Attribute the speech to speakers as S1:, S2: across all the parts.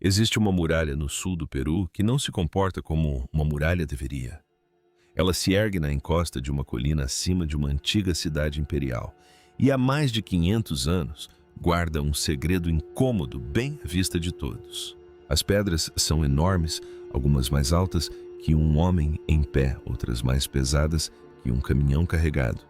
S1: Existe uma muralha no sul do Peru que não se comporta como uma muralha deveria. Ela se ergue na encosta de uma colina acima de uma antiga cidade imperial e há mais de 500 anos guarda um segredo incômodo bem à vista de todos. As pedras são enormes, algumas mais altas que um homem em pé, outras mais pesadas que um caminhão carregado.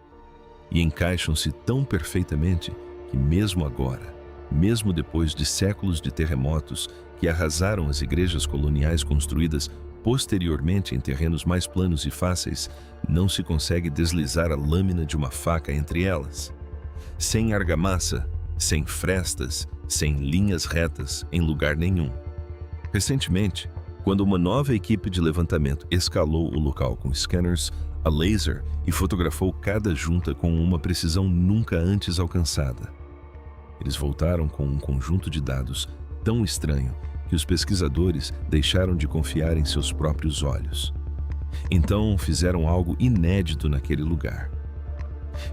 S1: E encaixam-se tão perfeitamente que mesmo agora, mesmo depois de séculos de terremotos que arrasaram as igrejas coloniais construídas posteriormente em terrenos mais planos e fáceis, não se consegue deslizar a lâmina de uma faca entre elas. Sem argamassa, sem frestas, sem linhas retas em lugar nenhum. Recentemente, quando uma nova equipe de levantamento escalou o local com scanners a laser e fotografou cada junta com uma precisão nunca antes alcançada. Eles voltaram com um conjunto de dados tão estranho que os pesquisadores deixaram de confiar em seus próprios olhos. Então fizeram algo inédito naquele lugar.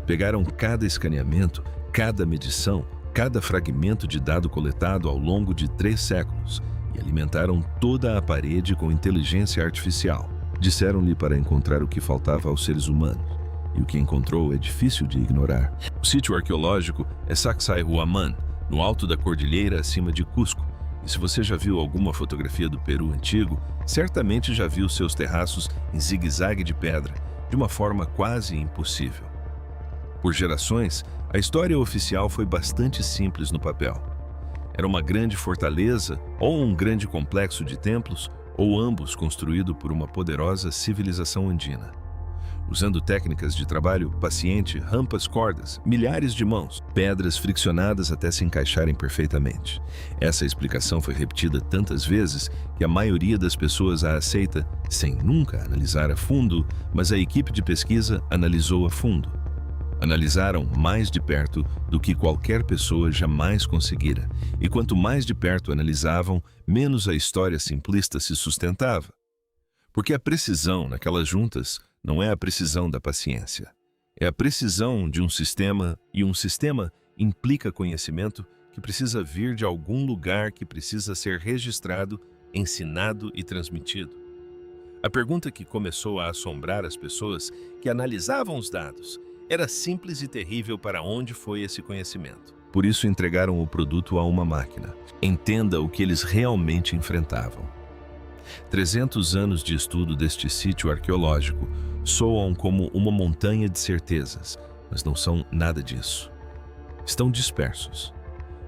S1: Pegaram cada escaneamento, cada medição, cada fragmento de dado coletado ao longo de 3 séculos e alimentaram toda a parede com inteligência artificial. Disseram-lhe para encontrar o que faltava aos seres humanos, e o que encontrou é difícil de ignorar. O sítio arqueológico é Sacsayhuaman, no alto da cordilheira acima de Cusco, e se você já viu alguma fotografia do Peru antigo, certamente já viu seus terraços em zigue-zague de pedra, de uma forma quase impossível. Por gerações, a história oficial foi bastante simples no papel. Era uma grande fortaleza ou um grande complexo de templos, ou ambos construído por uma poderosa civilização andina. Usando técnicas de trabalho paciente, rampas, cordas, milhares de mãos, pedras friccionadas até se encaixarem perfeitamente. Essa explicação foi repetida tantas vezes que a maioria das pessoas a aceita sem nunca analisar a fundo, mas a equipe de pesquisa analisou a fundo. Analisaram mais de perto do que qualquer pessoa jamais conseguira, e quanto mais de perto analisavam, menos a história simplista se sustentava. Porque a precisão naquelas juntas não é a precisão da paciência, é a precisão de um sistema, e um sistema implica conhecimento que precisa vir de algum lugar que precisa ser registrado, ensinado e transmitido. A pergunta que começou a assombrar as pessoas que analisavam os dados era simples e terrível: para onde foi esse conhecimento? Por isso entregaram o produto a uma máquina. Entenda o que eles realmente enfrentavam. 300 anos de estudo deste sítio arqueológico soam como uma montanha de certezas, mas não são nada disso. Estão dispersos.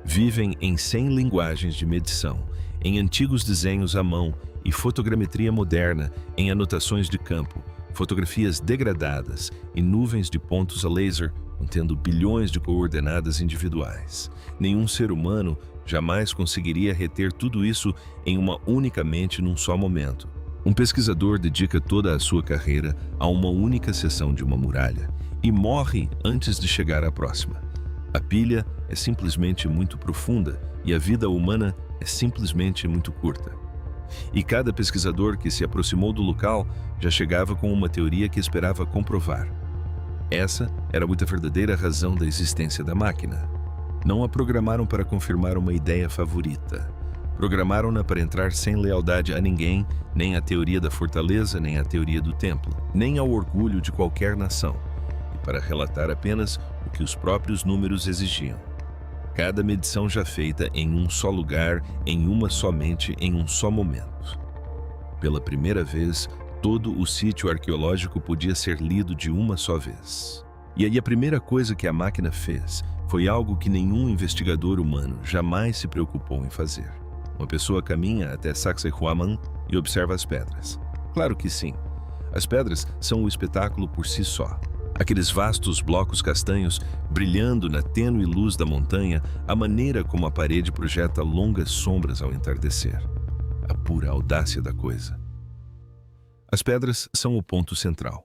S1: Vivem em 100 linguagens de medição, em antigos desenhos à mão e fotogrametria moderna, em anotações de campo, fotografias degradadas e nuvens de pontos a laser contendo bilhões de coordenadas individuais. Nenhum ser humano jamais conseguiria reter tudo isso em uma única mente num só momento. Um pesquisador dedica toda a sua carreira a uma única seção de uma muralha e morre antes de chegar à próxima. A pilha é simplesmente muito profunda e a vida humana é simplesmente muito curta. E cada pesquisador que se aproximou do local já chegava com uma teoria que esperava comprovar. Essa era a verdadeira razão da existência da máquina. Não a programaram para confirmar uma ideia favorita. Programaram-na para entrar sem lealdade a ninguém, nem à teoria da fortaleza, nem à teoria do templo, nem ao orgulho de qualquer nação, e para relatar apenas o que os próprios números exigiam. Cada medição já feita em um só lugar, em uma só mente, em um só momento. Pela primeira vez, todo o sítio arqueológico podia ser lido de uma só vez. E aí a primeira coisa que a máquina fez foi algo que nenhum investigador humano jamais se preocupou em fazer. Uma pessoa caminha até Sacsayhuaman e observa as pedras. Claro que sim. As pedras são o espetáculo por si só. Aqueles vastos blocos castanhos brilhando na tênue luz da montanha, a maneira como a parede projeta longas sombras ao entardecer. A pura audácia da coisa. As pedras são o ponto central.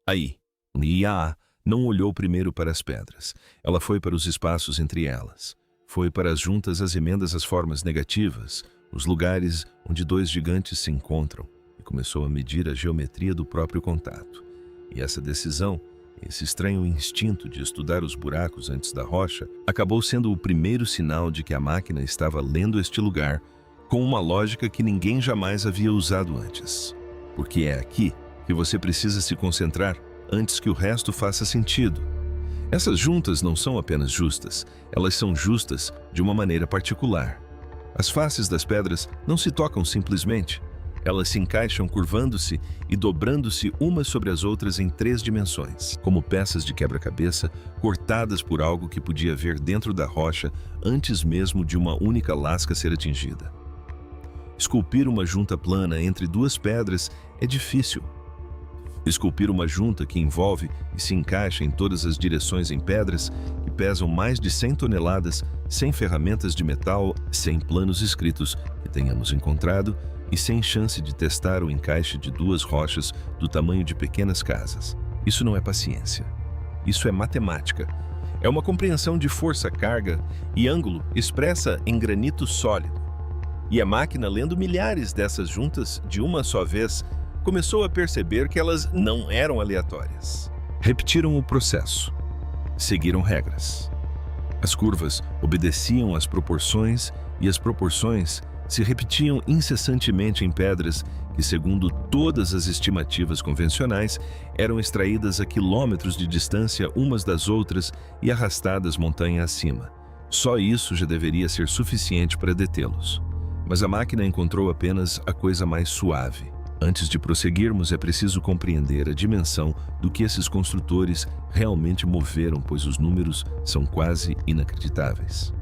S1: Aí, Lia não olhou primeiro para as pedras. Ela foi para os espaços entre elas. Foi para as juntas, as emendas, as formas negativas, os lugares onde 2 gigantes se encontram, e começou a medir a geometria do próprio contato. E essa decisão, esse estranho instinto de estudar os buracos antes da rocha, acabou sendo o primeiro sinal de que a máquina estava lendo este lugar com uma lógica que ninguém jamais havia usado antes. Porque é aqui que você precisa se concentrar antes que o resto faça sentido. Essas juntas não são apenas justas, elas são justas de uma maneira particular. As faces das pedras não se tocam simplesmente. Elas se encaixam curvando-se e dobrando-se umas sobre as outras em 3 dimensões, como peças de quebra-cabeça cortadas por algo que podia ver dentro da rocha antes mesmo de uma única lasca ser atingida. Esculpir uma junta plana entre 2 pedras é difícil. Esculpir uma junta que envolve e se encaixa em todas as direções em pedras que pesam mais de 100 toneladas, sem ferramentas de metal, sem planos escritos que tenhamos encontrado e sem chance de testar o encaixe de 2 rochas do tamanho de pequenas casas. Isso não é paciência. Isso é matemática. É uma compreensão de força, carga e ângulo expressa em granito sólido. E a máquina, lendo milhares dessas juntas de uma só vez, começou a perceber que elas não eram aleatórias. Repetiram o processo. Seguiram regras. As curvas obedeciam às proporções e as proporções se repetiam incessantemente em pedras que, segundo todas as estimativas convencionais, eram extraídas a quilômetros de distância umas das outras e arrastadas montanha acima. Só isso já deveria ser suficiente para detê-los. Mas a máquina encontrou apenas a coisa mais suave. Antes de prosseguirmos, é preciso compreender a dimensão do que esses construtores realmente moveram, pois os números são quase inacreditáveis.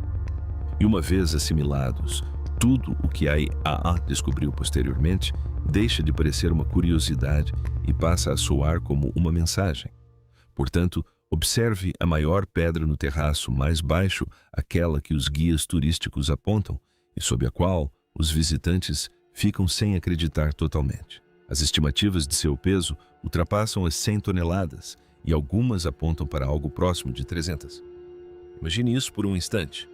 S1: E uma vez assimilados, tudo o que a IAA descobriu posteriormente deixa de parecer uma curiosidade e passa a soar como uma mensagem. Portanto, observe a maior pedra no terraço mais baixo, aquela que os guias turísticos apontam e sob a qual os visitantes ficam sem acreditar totalmente. As estimativas de seu peso ultrapassam as 100 toneladas e algumas apontam para algo próximo de 300. Imagine isso por um instante.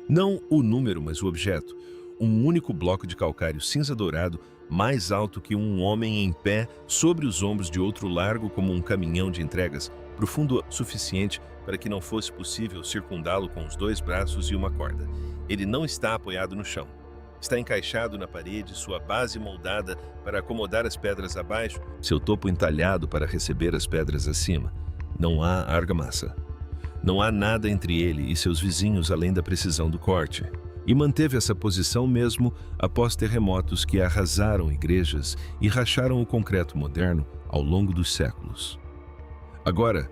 S1: Não o número, mas o objeto. Um único bloco de calcário cinza-dourado, mais alto que um homem em pé sobre os ombros de outro largo como um caminhão de entregas, profundo o suficiente para que não fosse possível circundá-lo com os 2 braços e uma corda. Ele não está apoiado no chão. Está encaixado na parede, sua base moldada para acomodar as pedras abaixo, seu topo entalhado para receber as pedras acima. Não há argamassa. Não há nada entre ele e seus vizinhos além da precisão do corte. E manteve essa posição mesmo após terremotos que arrasaram igrejas e racharam o concreto moderno ao longo dos séculos. Agora,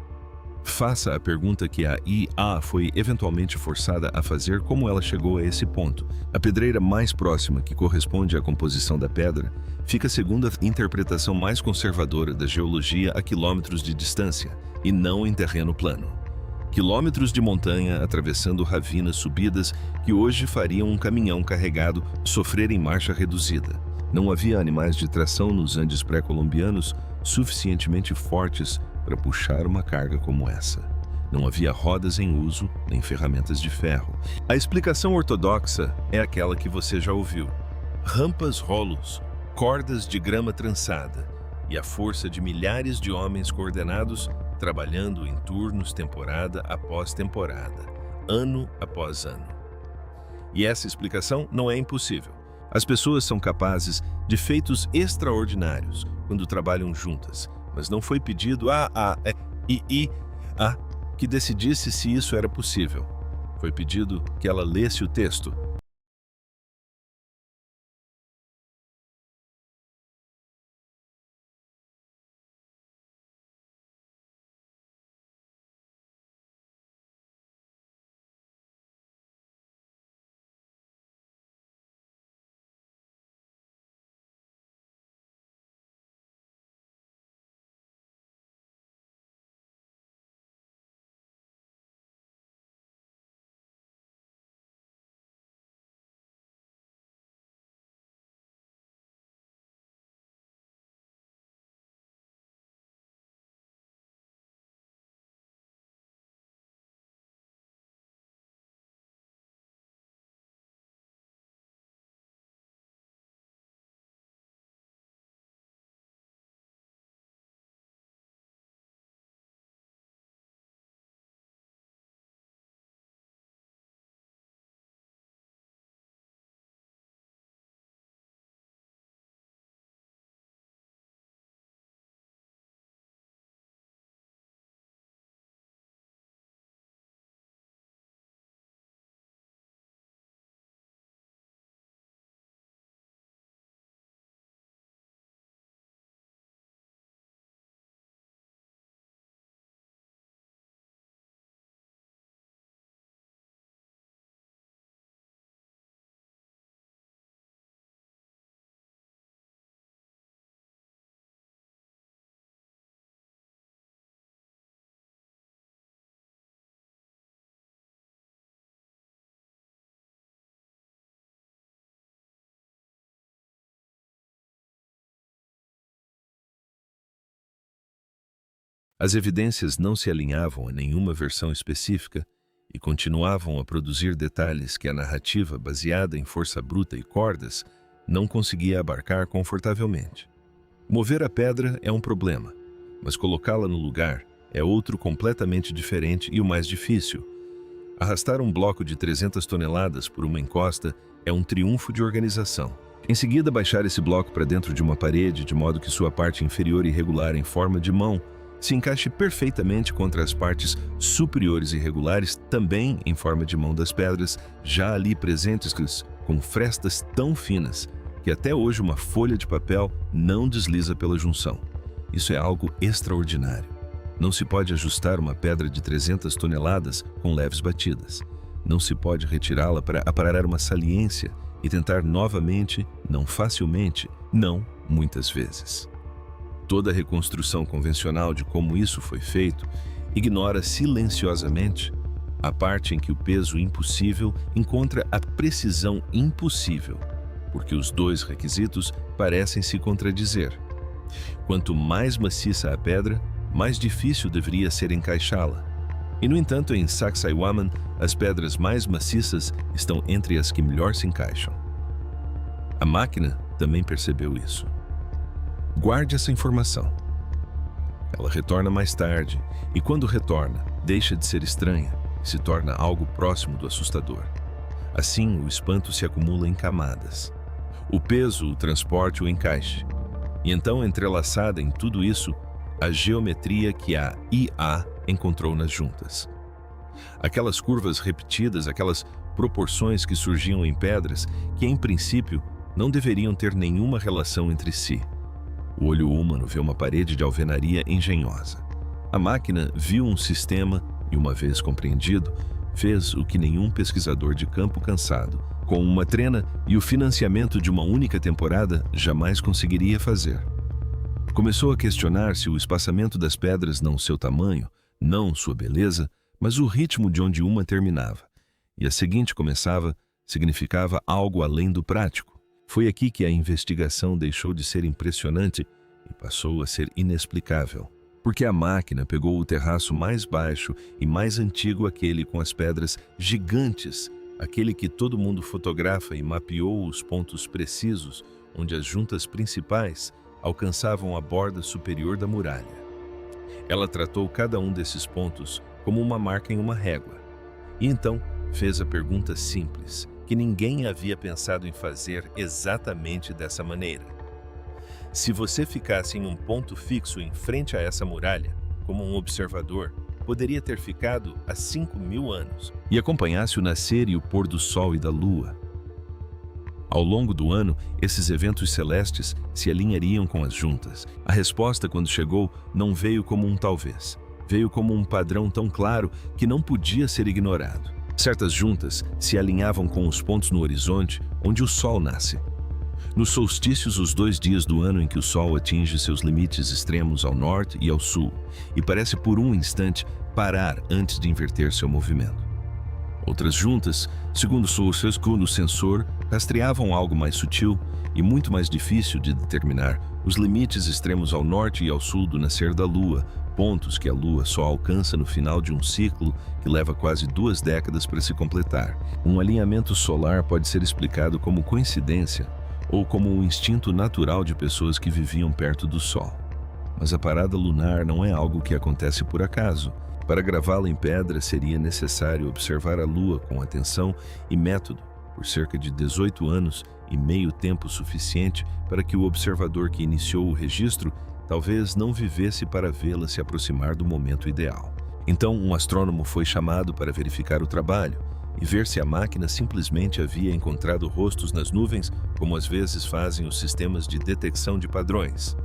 S1: faça a pergunta que a IA foi eventualmente forçada a fazer: como ela chegou a esse ponto. A pedreira mais próxima, que corresponde à composição da pedra, fica segundo a interpretação mais conservadora da geologia a quilômetros de distância, e não em terreno plano. Quilômetros de montanha atravessando ravinas subidas que hoje fariam um caminhão carregado sofrer em marcha reduzida. Não havia animais de tração nos Andes pré-colombianos suficientemente fortes para puxar uma carga como essa. Não havia rodas em uso, nem ferramentas de ferro. A explicação ortodoxa é aquela que você já ouviu. Rampas, rolos, cordas de grama trançada e a força de milhares de homens coordenados trabalhando em turnos temporada após temporada, ano após ano. E essa explicação não é impossível. As pessoas são capazes de feitos extraordinários quando trabalham juntas, mas não foi pedido a que decidisse se isso era possível. Foi pedido que ela lesse o texto As evidências não se alinhavam a nenhuma versão específica e continuavam a produzir detalhes que a narrativa, baseada em força bruta e cordas, não conseguia abarcar confortavelmente. Mover a pedra é um problema, mas colocá-la no lugar é outro completamente diferente e o mais difícil. Arrastar um bloco de 300 toneladas por uma encosta é um triunfo de organização. Em seguida, baixar esse bloco para dentro de uma parede, de modo que sua parte inferior irregular em forma de mão se encaixe perfeitamente contra as partes superiores irregulares, também em forma de mão das pedras, já ali presentes, com frestas tão finas que até hoje uma folha de papel não desliza pela junção. Isso é algo extraordinário. Não se pode ajustar uma pedra de 300 toneladas com leves batidas. Não se pode retirá-la para aparar uma saliência e tentar novamente, não facilmente, não muitas vezes. Toda a reconstrução convencional de como isso foi feito ignora silenciosamente a parte em que o peso impossível encontra a precisão impossível, porque os dois requisitos parecem se contradizer. Quanto mais maciça a pedra, mais difícil deveria ser encaixá-la. E, no entanto, em Sacsayhuaman, as pedras mais maciças estão entre as que melhor se encaixam. A máquina também percebeu isso. Guarde essa informação. Ela retorna mais tarde, e quando retorna, deixa de ser estranha e se torna algo próximo do assustador. Assim, o espanto se acumula em camadas. O peso, o transporte, o encaixe. E então, entrelaçada em tudo isso, a geometria que a IA encontrou nas juntas. Aquelas curvas repetidas, aquelas proporções que surgiam em pedras que, em princípio, não deveriam ter nenhuma relação entre si. O olho humano vê uma parede de alvenaria engenhosa. A máquina viu um sistema e, uma vez compreendido, fez o que nenhum pesquisador de campo cansado, com uma trena e o financiamento de uma única temporada, jamais conseguiria fazer. Começou a questionar se o espaçamento das pedras não seu tamanho, não sua beleza, mas o ritmo de onde uma terminava, e a seguinte começava, significava algo além do prático. Foi aqui que a investigação deixou de ser impressionante e passou a ser inexplicável, porque a máquina pegou o terraço mais baixo e mais antigo, aquele com as pedras gigantes, aquele que todo mundo fotografa, e mapeou os pontos precisos onde as juntas principais alcançavam a borda superior da muralha. Ela tratou cada um desses pontos como uma marca em uma régua. E então fez a pergunta simples, que ninguém havia pensado em fazer exatamente dessa maneira. Se você ficasse em um ponto fixo em frente a essa muralha, como um observador, poderia ter ficado há 5.000 anos e acompanhasse o nascer e o pôr do sol e da lua. Ao longo do ano, esses eventos celestes se alinhariam com as juntas. A resposta, quando chegou, não veio como um talvez. Veio como um padrão tão claro que não podia ser ignorado. Certas juntas se alinhavam com os pontos no horizonte onde o sol nasce. Nos solstícios, os 2 dias do ano em que o sol atinge seus limites extremos ao norte e ao sul, e parece por um instante parar antes de inverter seu movimento. Outras juntas, segundo o sensor, rastreavam algo mais sutil e muito mais difícil de determinar, os limites extremos ao norte e ao sul do nascer da Lua, pontos que a Lua só alcança no final de um ciclo que leva quase 2 décadas para se completar. Um alinhamento solar pode ser explicado como coincidência ou como um instinto natural de pessoas que viviam perto do Sol. Mas a parada lunar não é algo que acontece por acaso. Para gravá-la em pedra, seria necessário observar a Lua com atenção e método por cerca de 18 anos e meio, tempo suficiente para que o observador que iniciou o registro talvez não vivesse para vê-la se aproximar do momento ideal. Então, um astrônomo foi chamado para verificar o trabalho e ver se a máquina simplesmente havia encontrado rostos nas nuvens, como às vezes fazem os sistemas de detecção de padrões.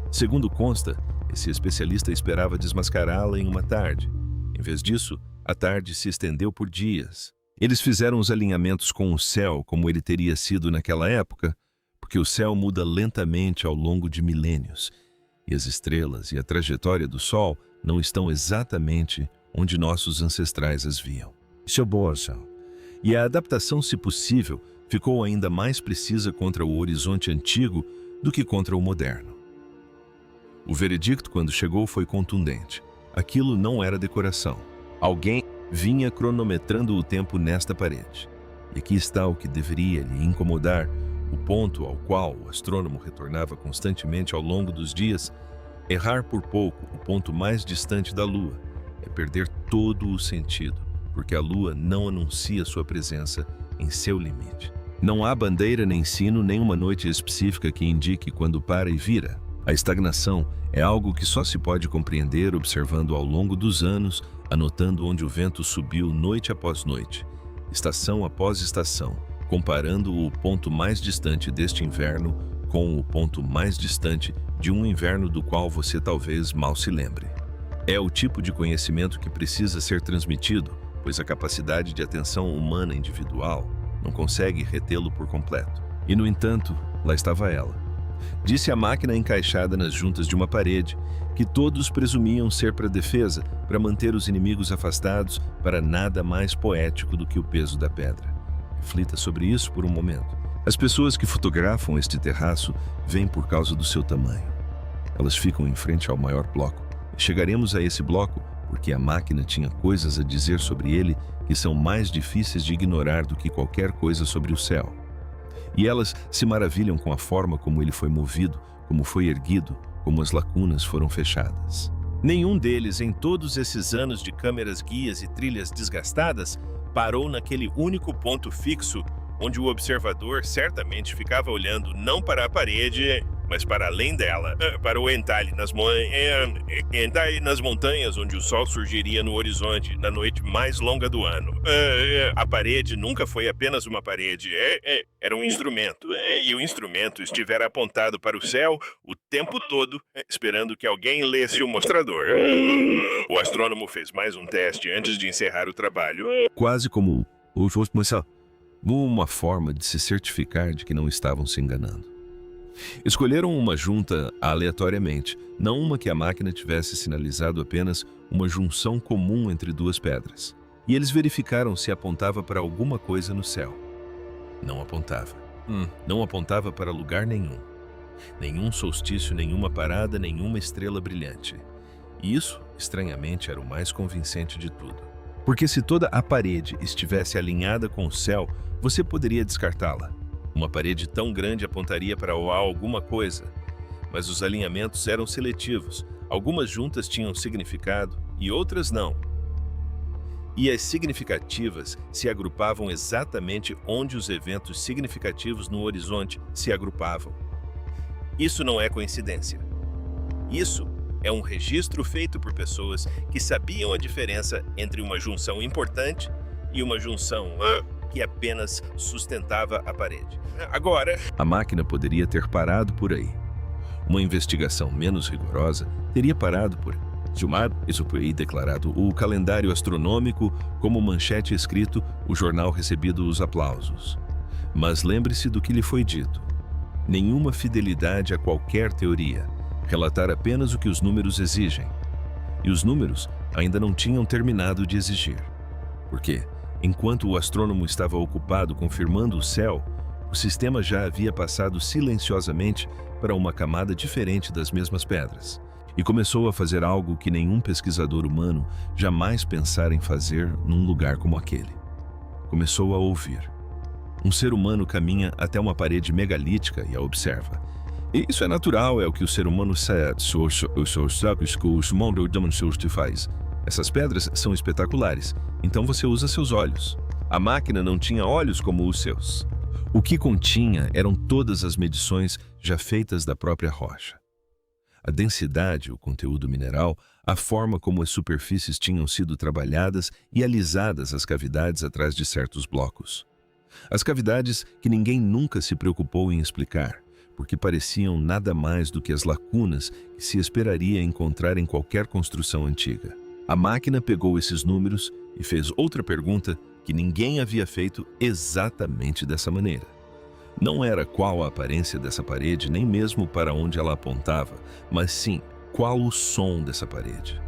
S1: Segundo consta, esse especialista esperava desmascará-la em uma tarde. Em vez disso, a tarde se estendeu por dias. Eles fizeram os alinhamentos com o céu como ele teria sido naquela época, porque o céu muda lentamente ao longo de milênios, e as estrelas e a trajetória do Sol não estão exatamente onde nossos ancestrais as viam. E a adaptação, se possível, ficou ainda mais precisa contra o horizonte antigo do que contra o moderno. O veredicto, quando chegou, foi contundente. Aquilo não era decoração. Alguém vinha cronometrando o tempo nesta parede. E aqui está o que deveria lhe incomodar, o ponto ao qual o astrônomo retornava constantemente ao longo dos dias. Errar por pouco o ponto mais distante da Lua é perder todo o sentido, porque a Lua não anuncia sua presença em seu limite. Não há bandeira, nem sino, nem uma noite específica que indique quando para e vira. A estagnação é algo que só se pode compreender observando ao longo dos anos, anotando onde o vento subiu noite após noite, estação após estação, comparando o ponto mais distante deste inverno com o ponto mais distante de um inverno do qual você talvez mal se lembre. É o tipo de conhecimento que precisa ser transmitido, pois a capacidade de atenção humana individual não consegue retê-lo por completo. E, no entanto, lá estava ela. Disse a máquina encaixada nas juntas de uma parede, que todos presumiam ser para defesa, para manter os inimigos afastados, para nada mais poético do que o peso da pedra. Reflita sobre isso por um momento. As pessoas que fotografam este terraço vêm por causa do seu tamanho. Elas ficam em frente ao maior bloco. Chegaremos a esse bloco porque a máquina tinha coisas a dizer sobre ele que são mais difíceis de ignorar do que qualquer coisa sobre o céu. E elas se maravilham com a forma como ele foi movido, como foi erguido, como as lacunas foram fechadas. Nenhum deles, em todos esses anos de câmeras guias e trilhas desgastadas, parou naquele único ponto fixo onde o observador certamente ficava olhando não para a parede, mas para além dela, para o entalhe nas montanhas onde o sol surgiria no horizonte na noite mais longa do ano. A parede nunca foi apenas uma parede, era um instrumento, e o instrumento estivera apontado para o céu o tempo todo, esperando que alguém lesse o mostrador. O astrônomo fez mais um teste antes de encerrar o trabalho. Quase como uma forma de se certificar de que não estavam se enganando. Escolheram uma junta aleatoriamente, não uma que a máquina tivesse sinalizado, apenas uma junção comum entre duas pedras. E eles verificaram se apontava para alguma coisa no céu. Não apontava. Não apontava para lugar nenhum. Nenhum solstício, nenhuma parada, nenhuma estrela brilhante. E isso, estranhamente, era o mais convincente de tudo. Porque se toda a parede estivesse alinhada com o céu, você poderia descartá-la. Uma parede tão grande apontaria para alguma coisa, mas os alinhamentos eram seletivos. Algumas juntas tinham significado e outras não. E as significativas se agrupavam exatamente onde os eventos significativos no horizonte se agrupavam. Isso não é coincidência. Isso é um registro feito por pessoas que sabiam a diferença entre uma junção importante e uma junção que apenas sustentava a parede. Agora, a máquina poderia ter parado por aí. Uma investigação menos rigorosa teria parado por isso foi declarado o calendário astronômico, como manchete escrito, o jornal recebido os aplausos. Mas lembre-se do que lhe foi dito. Nenhuma fidelidade a qualquer teoria. Relatar apenas o que os números exigem. E os números ainda não tinham terminado de exigir. Por quê? Enquanto o astrônomo estava ocupado confirmando o céu, o sistema já havia passado silenciosamente para uma camada diferente das mesmas pedras e começou a fazer algo que nenhum pesquisador humano jamais pensara em fazer num lugar como aquele. Começou a ouvir. Um ser humano caminha até uma parede megalítica e a observa. E isso é natural, é o que o ser humano faz. Essas pedras são espetaculares, então você usa seus olhos. A máquina não tinha olhos como os seus. O que continha eram todas as medições já feitas da própria rocha. A densidade, o conteúdo mineral, a forma como as superfícies tinham sido trabalhadas e alisadas as cavidades atrás de certos blocos. As cavidades que ninguém nunca se preocupou em explicar, porque pareciam nada mais do que as lacunas que se esperaria encontrar em qualquer construção antiga. A máquina pegou esses números e fez outra pergunta que ninguém havia feito exatamente dessa maneira. Não era qual a aparência dessa parede, nem mesmo para onde ela apontava, mas sim qual o som dessa parede.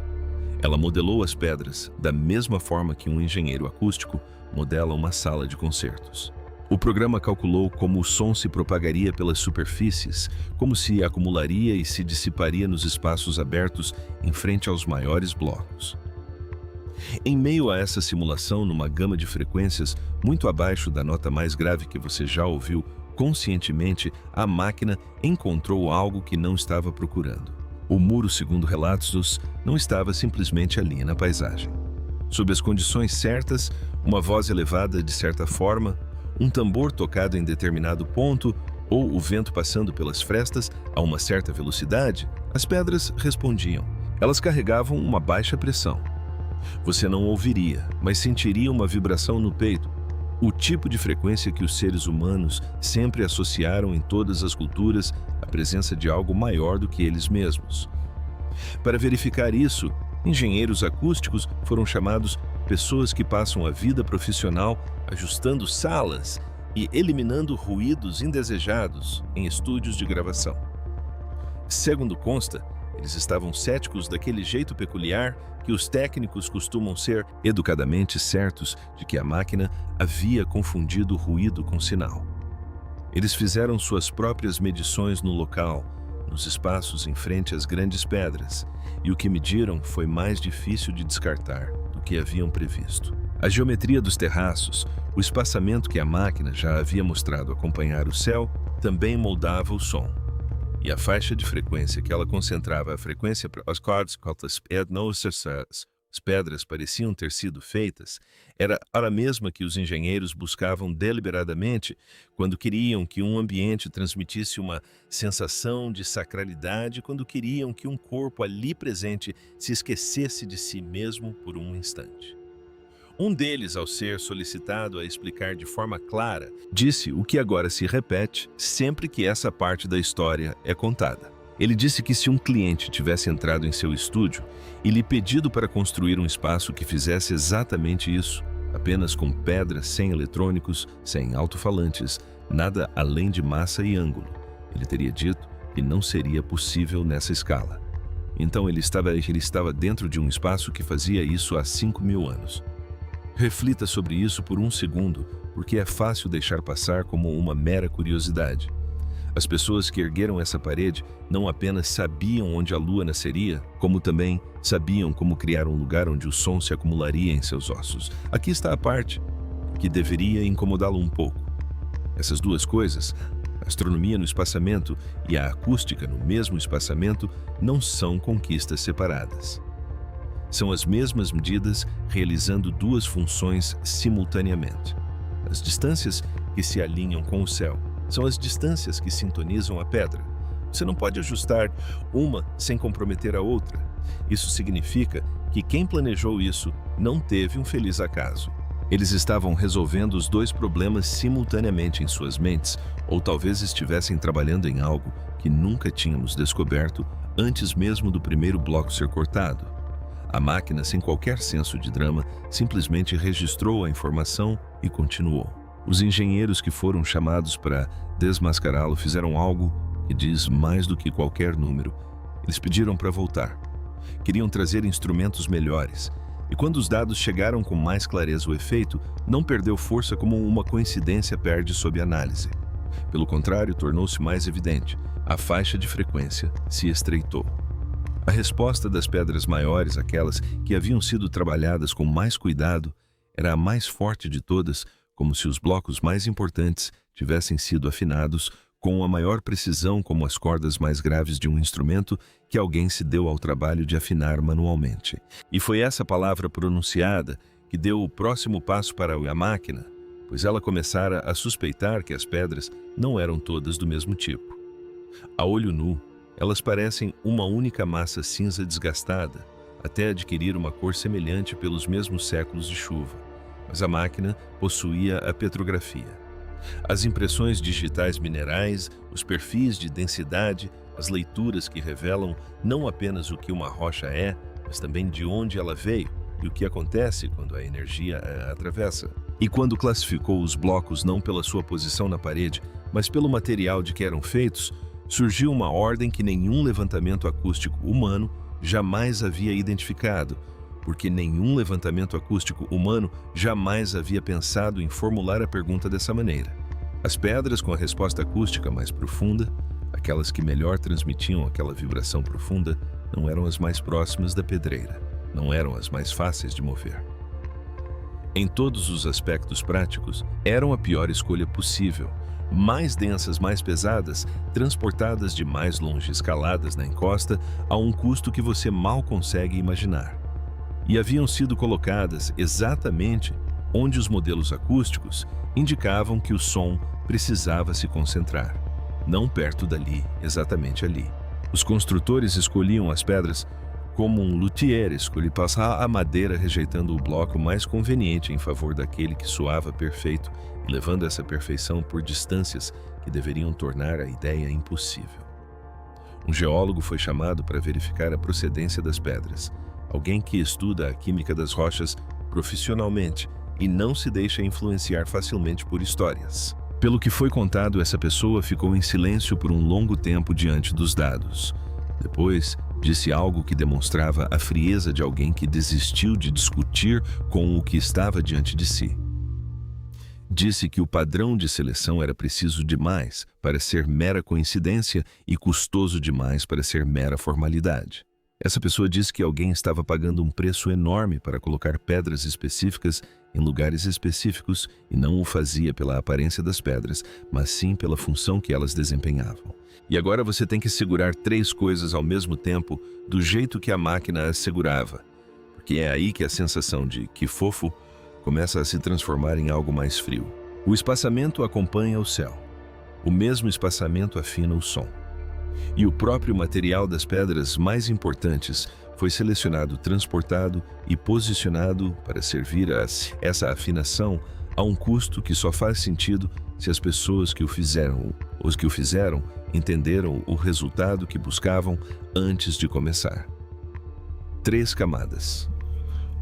S1: Ela modelou as pedras da mesma forma que um engenheiro acústico modela uma sala de concertos. O programa calculou como o som se propagaria pelas superfícies, como se acumularia e se dissiparia nos espaços abertos em frente aos maiores blocos. Em meio a essa simulação, numa gama de frequências muito abaixo da nota mais grave que você já ouviu, conscientemente, a máquina encontrou algo que não estava procurando. O muro, segundo relatos, não estava simplesmente ali na paisagem. Sob as condições certas, uma voz elevada de certa forma, um tambor tocado em determinado ponto ou o vento passando pelas frestas a uma certa velocidade, as pedras respondiam. Elas carregavam uma baixa pressão. Você não ouviria, mas sentiria uma vibração no peito, o tipo de frequência que os seres humanos sempre associaram em todas as culturas à presença de algo maior do que eles mesmos. Para verificar isso, engenheiros acústicos foram chamados pessoas que passam a vida profissional ajustando salas e eliminando ruídos indesejados em estúdios de gravação. Segundo consta, eles estavam céticos daquele jeito peculiar que os técnicos costumam ser educadamente certos de que a máquina havia confundido ruído com sinal. Eles fizeram suas próprias medições no local, nos espaços em frente às grandes pedras, e o que mediram foi mais difícil de descartar do que haviam previsto. A geometria dos terraços, o espaçamento que a máquina já havia mostrado acompanhar o céu, também moldava o som. E a faixa de frequência que ela concentrava a frequência para as cordas as pedras pareciam ter sido feitas, era a mesma que os engenheiros buscavam deliberadamente quando queriam que um ambiente transmitisse uma sensação de sacralidade, quando queriam que um corpo ali presente se esquecesse de si mesmo por um instante. Um deles, ao ser solicitado a explicar de forma clara, disse o que agora se repete sempre que essa parte da história é contada. Ele disse que se um cliente tivesse entrado em seu estúdio e lhe pedido para construir um espaço que fizesse exatamente isso, apenas com pedras, sem eletrônicos, sem alto-falantes, nada além de massa e ângulo, ele teria dito que não seria possível nessa escala. Então ele estava dentro de um espaço que fazia isso há 5.000 anos. Reflita sobre isso por um segundo, porque é fácil deixar passar como uma mera curiosidade. As pessoas que ergueram essa parede não apenas sabiam onde a lua nasceria, como também sabiam como criar um lugar onde o som se acumularia em seus ossos. Aqui está a parte que deveria incomodá-lo um pouco. Essas duas coisas, a astronomia no espaçamento e a acústica no mesmo espaçamento, não são conquistas separadas. São as mesmas medidas realizando duas funções simultaneamente. As distâncias que se alinham com o céu são as distâncias que sintonizam a pedra. Você não pode ajustar uma sem comprometer a outra. Isso significa que quem planejou isso não teve um feliz acaso. Eles estavam resolvendo os dois problemas simultaneamente em suas mentes, ou talvez estivessem trabalhando em algo que nunca tínhamos descoberto antes mesmo do primeiro bloco ser cortado. A máquina, sem qualquer senso de drama, simplesmente registrou a informação e continuou. Os engenheiros que foram chamados para desmascará-lo fizeram algo que diz mais do que qualquer número. Eles pediram para voltar. Queriam trazer instrumentos melhores. E quando os dados chegaram com mais clareza, o efeito não perdeu força como uma coincidência perde sob análise. Pelo contrário, tornou-se mais evidente. A faixa de frequência se estreitou. A resposta das pedras maiores, aquelas que haviam sido trabalhadas com mais cuidado, era a mais forte de todas, como se os blocos mais importantes tivessem sido afinados com a maior precisão, como as cordas mais graves de um instrumento que alguém se deu ao trabalho de afinar manualmente. E foi essa palavra pronunciada que deu o próximo passo para a máquina, pois ela começara a suspeitar que as pedras não eram todas do mesmo tipo. A olho nu, elas parecem uma única massa cinza desgastada, até adquirir uma cor semelhante pelos mesmos séculos de chuva. Mas a máquina possuía a petrografia. As impressões digitais minerais, os perfis de densidade, as leituras que revelam não apenas o que uma rocha é, mas também de onde ela veio e o que acontece quando a energia a atravessa. E quando classificou os blocos não pela sua posição na parede, mas pelo material de que eram feitos, surgiu uma ordem que nenhum levantamento acústico humano jamais havia identificado, porque nenhum levantamento acústico humano jamais havia pensado em formular a pergunta dessa maneira. As pedras com a resposta acústica mais profunda, aquelas que melhor transmitiam aquela vibração profunda, não eram as mais próximas da pedreira, não eram as mais fáceis de mover. Em todos os aspectos práticos, eram a pior escolha possível, mais densas, mais pesadas, transportadas de mais longe, escaladas na encosta a um custo que você mal consegue imaginar. E haviam sido colocadas exatamente onde os modelos acústicos indicavam que o som precisava se concentrar, não perto dali, exatamente ali. Os construtores escolhiam as pedras como um luthier escolhe passar a madeira, rejeitando o bloco mais conveniente em favor daquele que soava perfeito e levando essa perfeição por distâncias que deveriam tornar a ideia impossível. Um geólogo foi chamado para verificar a procedência das pedras, alguém que estuda a química das rochas profissionalmente e não se deixa influenciar facilmente por histórias. Pelo que foi contado, essa pessoa ficou em silêncio por um longo tempo diante dos dados. Depois, disse algo que demonstrava a frieza de alguém que desistiu de discutir com o que estava diante de si. Disse que o padrão de seleção era preciso demais para ser mera coincidência e custoso demais para ser mera formalidade. Essa pessoa disse que alguém estava pagando um preço enorme para colocar pedras específicas em lugares específicos e não o fazia pela aparência das pedras, mas sim pela função que elas desempenhavam. E agora você tem que segurar 3 coisas ao mesmo tempo do jeito que a máquina as segurava, porque é aí que a sensação de que fofo começa a se transformar em algo mais frio. O espaçamento acompanha o céu. O mesmo espaçamento afina o som. E o próprio material das pedras mais importantes foi selecionado, transportado e posicionado para servir a essa afinação a um custo que só faz sentido se as pessoas que o fizeram, entenderam o resultado que buscavam antes de começar. 3 camadas.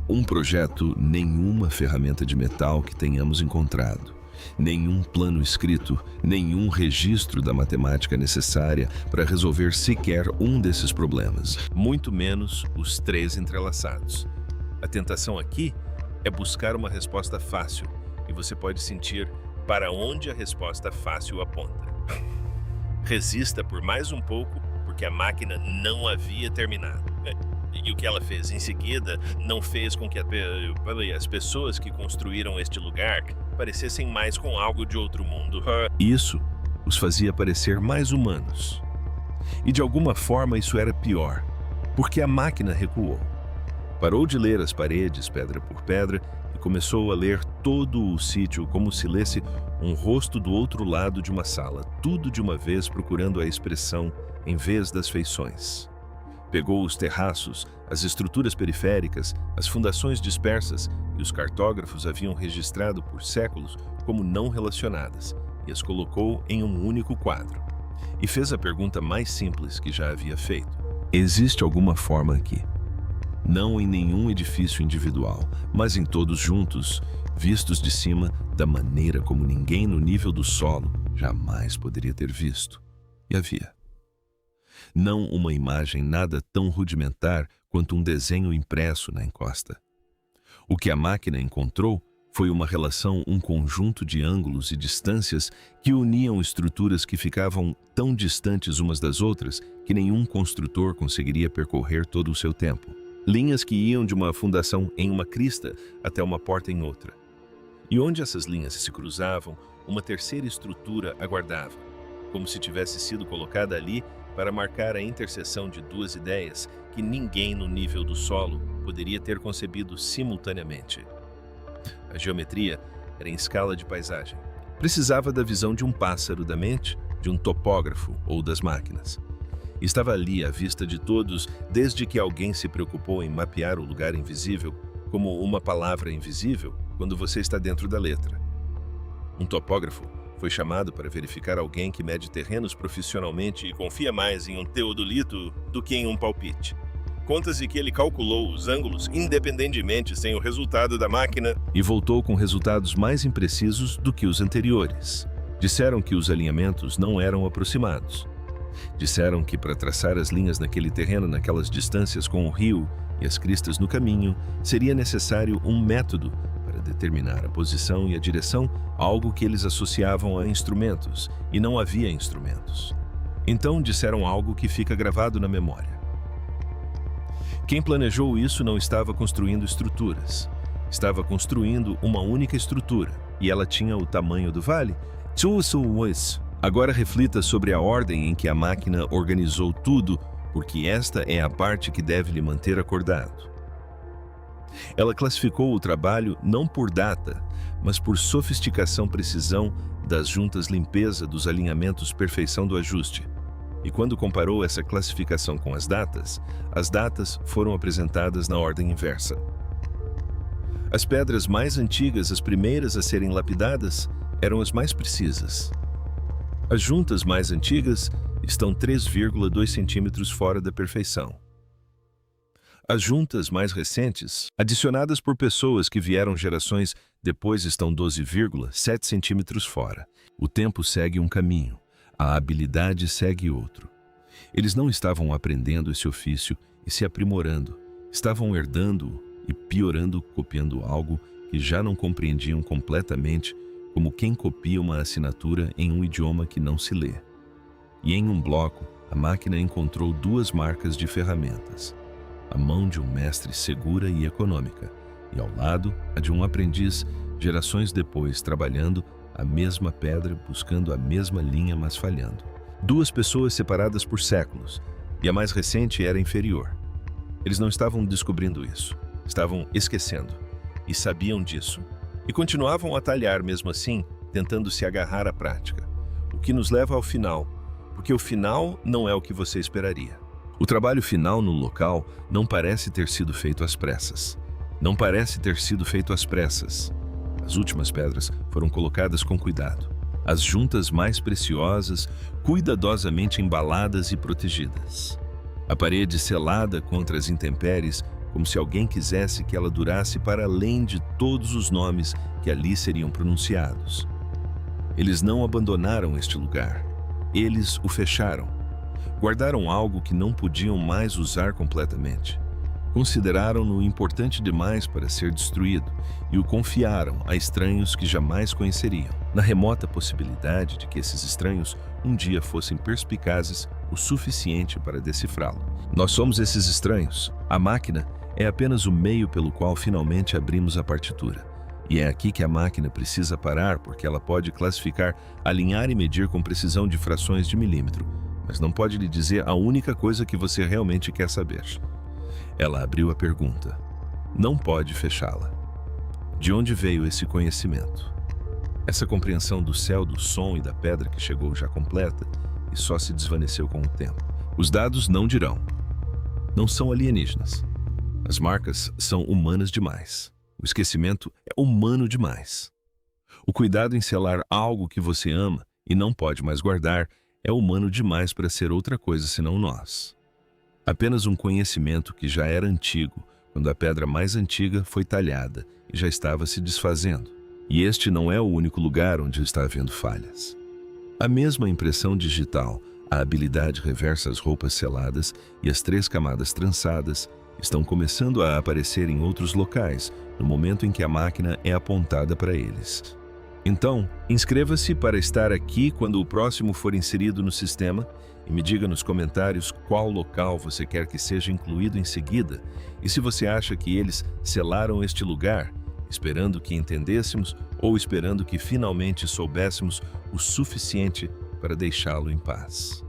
S1: Um projeto, nenhuma ferramenta de metal que tenhamos encontrado, nenhum plano escrito, nenhum registro da matemática necessária para resolver sequer um desses problemas, muito menos os 3 entrelaçados. A tentação aqui é buscar uma resposta fácil, e você pode sentir para onde a resposta fácil aponta. Resista por mais um pouco, porque a máquina não havia terminado. E o que ela fez em seguida não fez com que as pessoas que construíram este lugar parecessem mais com algo de outro mundo. Isso os fazia parecer mais humanos. E de alguma forma isso era pior, porque a máquina recuou. Parou de ler as paredes, pedra por pedra, e começou a ler todo o sítio como se lesse um rosto do outro lado de uma sala, tudo de uma vez procurando a expressão em vez das feições. Pegou os terraços, as estruturas periféricas, as fundações dispersas e os cartógrafos haviam registrado por séculos como não relacionadas e as colocou em um único quadro. E fez a pergunta mais simples que já havia feito. Existe alguma forma aqui? Não em nenhum edifício individual, mas em todos juntos, vistos de cima da maneira como ninguém no nível do solo jamais poderia ter visto. E havia. Não uma imagem nada tão rudimentar quanto um desenho impresso na encosta. O que a máquina encontrou foi uma relação, um conjunto de ângulos e distâncias que uniam estruturas que ficavam tão distantes umas das outras que nenhum construtor conseguiria percorrer todo o seu tempo. Linhas que iam de uma fundação em uma crista até uma porta em outra. E onde essas linhas se cruzavam, uma terceira estrutura aguardava, como se tivesse sido colocada ali para marcar a interseção de 2 ideias que ninguém no nível do solo poderia ter concebido simultaneamente. A geometria era em escala de paisagem. Precisava da visão de um pássaro da mente, de um topógrafo ou das máquinas. Estava ali à vista de todos desde que alguém se preocupou em mapear o lugar invisível como uma palavra invisível quando você está dentro da letra. Um topógrafo foi chamado para verificar alguém que mede terrenos profissionalmente e confia mais em um teodolito do que em um palpite. Conta-se que ele calculou os ângulos independentemente sem o resultado da máquina e voltou com resultados mais imprecisos do que os anteriores. Disseram que os alinhamentos não eram aproximados. Disseram que para traçar as linhas naquele terreno, naquelas distâncias com o rio, e as cristas no caminho, seria necessário um método para determinar a posição e a direção, algo que eles associavam a instrumentos, e não havia instrumentos. Então disseram algo que fica gravado na memória. Quem planejou isso não estava construindo estruturas. Estava construindo uma única estrutura, e ela tinha o tamanho do vale. Agora reflita sobre a ordem em que a máquina organizou tudo, porque esta é a parte que deve lhe manter acordado. Ela classificou o trabalho não por data, mas por sofisticação, precisão das juntas, limpeza dos alinhamentos, perfeição do ajuste. E quando comparou essa classificação com as datas foram apresentadas na ordem inversa. As pedras mais antigas, as primeiras a serem lapidadas, eram as mais precisas. As juntas mais antigas estão 3,2 centímetros fora da perfeição. As juntas mais recentes, adicionadas por pessoas que vieram gerações depois, estão 12,7 centímetros fora. O tempo segue um caminho, a habilidade segue outro. Eles não estavam aprendendo esse ofício e se aprimorando, estavam herdando e piorando, copiando algo que já não compreendiam completamente, como quem copia uma assinatura em um idioma que não se lê. E em um bloco, a máquina encontrou duas marcas de ferramentas. A mão de um mestre segura e econômica, e ao lado, a de um aprendiz, gerações depois, trabalhando a mesma pedra, buscando a mesma linha, mas falhando. Duas pessoas separadas por séculos, e a mais recente era inferior. Eles não estavam descobrindo isso, estavam esquecendo, e sabiam disso, e continuavam a talhar mesmo assim, tentando se agarrar à prática. O que nos leva ao final, porque o final não é o que você esperaria. O trabalho final no local não parece ter sido feito às pressas. Não parece ter sido feito às pressas. As últimas pedras foram colocadas com cuidado. As juntas mais preciosas, cuidadosamente embaladas e protegidas. A parede selada contra as intempéries, como se alguém quisesse que ela durasse para além de todos os nomes que ali seriam pronunciados. Eles não abandonaram este lugar. Eles o fecharam. Guardaram algo que não podiam mais usar completamente. Consideraram-no importante demais para ser destruído e o confiaram a estranhos que jamais conheceriam, na remota possibilidade de que esses estranhos um dia fossem perspicazes o suficiente para decifrá-lo. Nós somos esses estranhos. A máquina é apenas o meio pelo qual finalmente abrimos a partitura. E é aqui que a máquina precisa parar, porque ela pode classificar, alinhar e medir com precisão de frações de milímetro, mas não pode lhe dizer a única coisa que você realmente quer saber. Ela abriu a pergunta. Não pode fechá-la. De onde veio esse conhecimento? Essa compreensão do céu, do som e da pedra que chegou já completa e só se desvaneceu com o tempo. Os dados não dirão. Não são alienígenas. As marcas são humanas demais. O esquecimento é humano demais. O cuidado em selar algo que você ama e não pode mais guardar é humano demais para ser outra coisa senão nós. Apenas um conhecimento que já era antigo, quando a pedra mais antiga foi talhada e já estava se desfazendo. E este não é o único lugar onde está havendo falhas. A mesma impressão digital, a habilidade reversa, as roupas seladas e as 3 camadas trançadas estão começando a aparecer em outros locais, no momento em que a máquina é apontada para eles. Então, inscreva-se para estar aqui quando o próximo for inserido no sistema e me diga nos comentários qual local você quer que seja incluído em seguida e se você acha que eles selaram este lugar, esperando que entendêssemos ou esperando que finalmente soubéssemos o suficiente para deixá-lo em paz.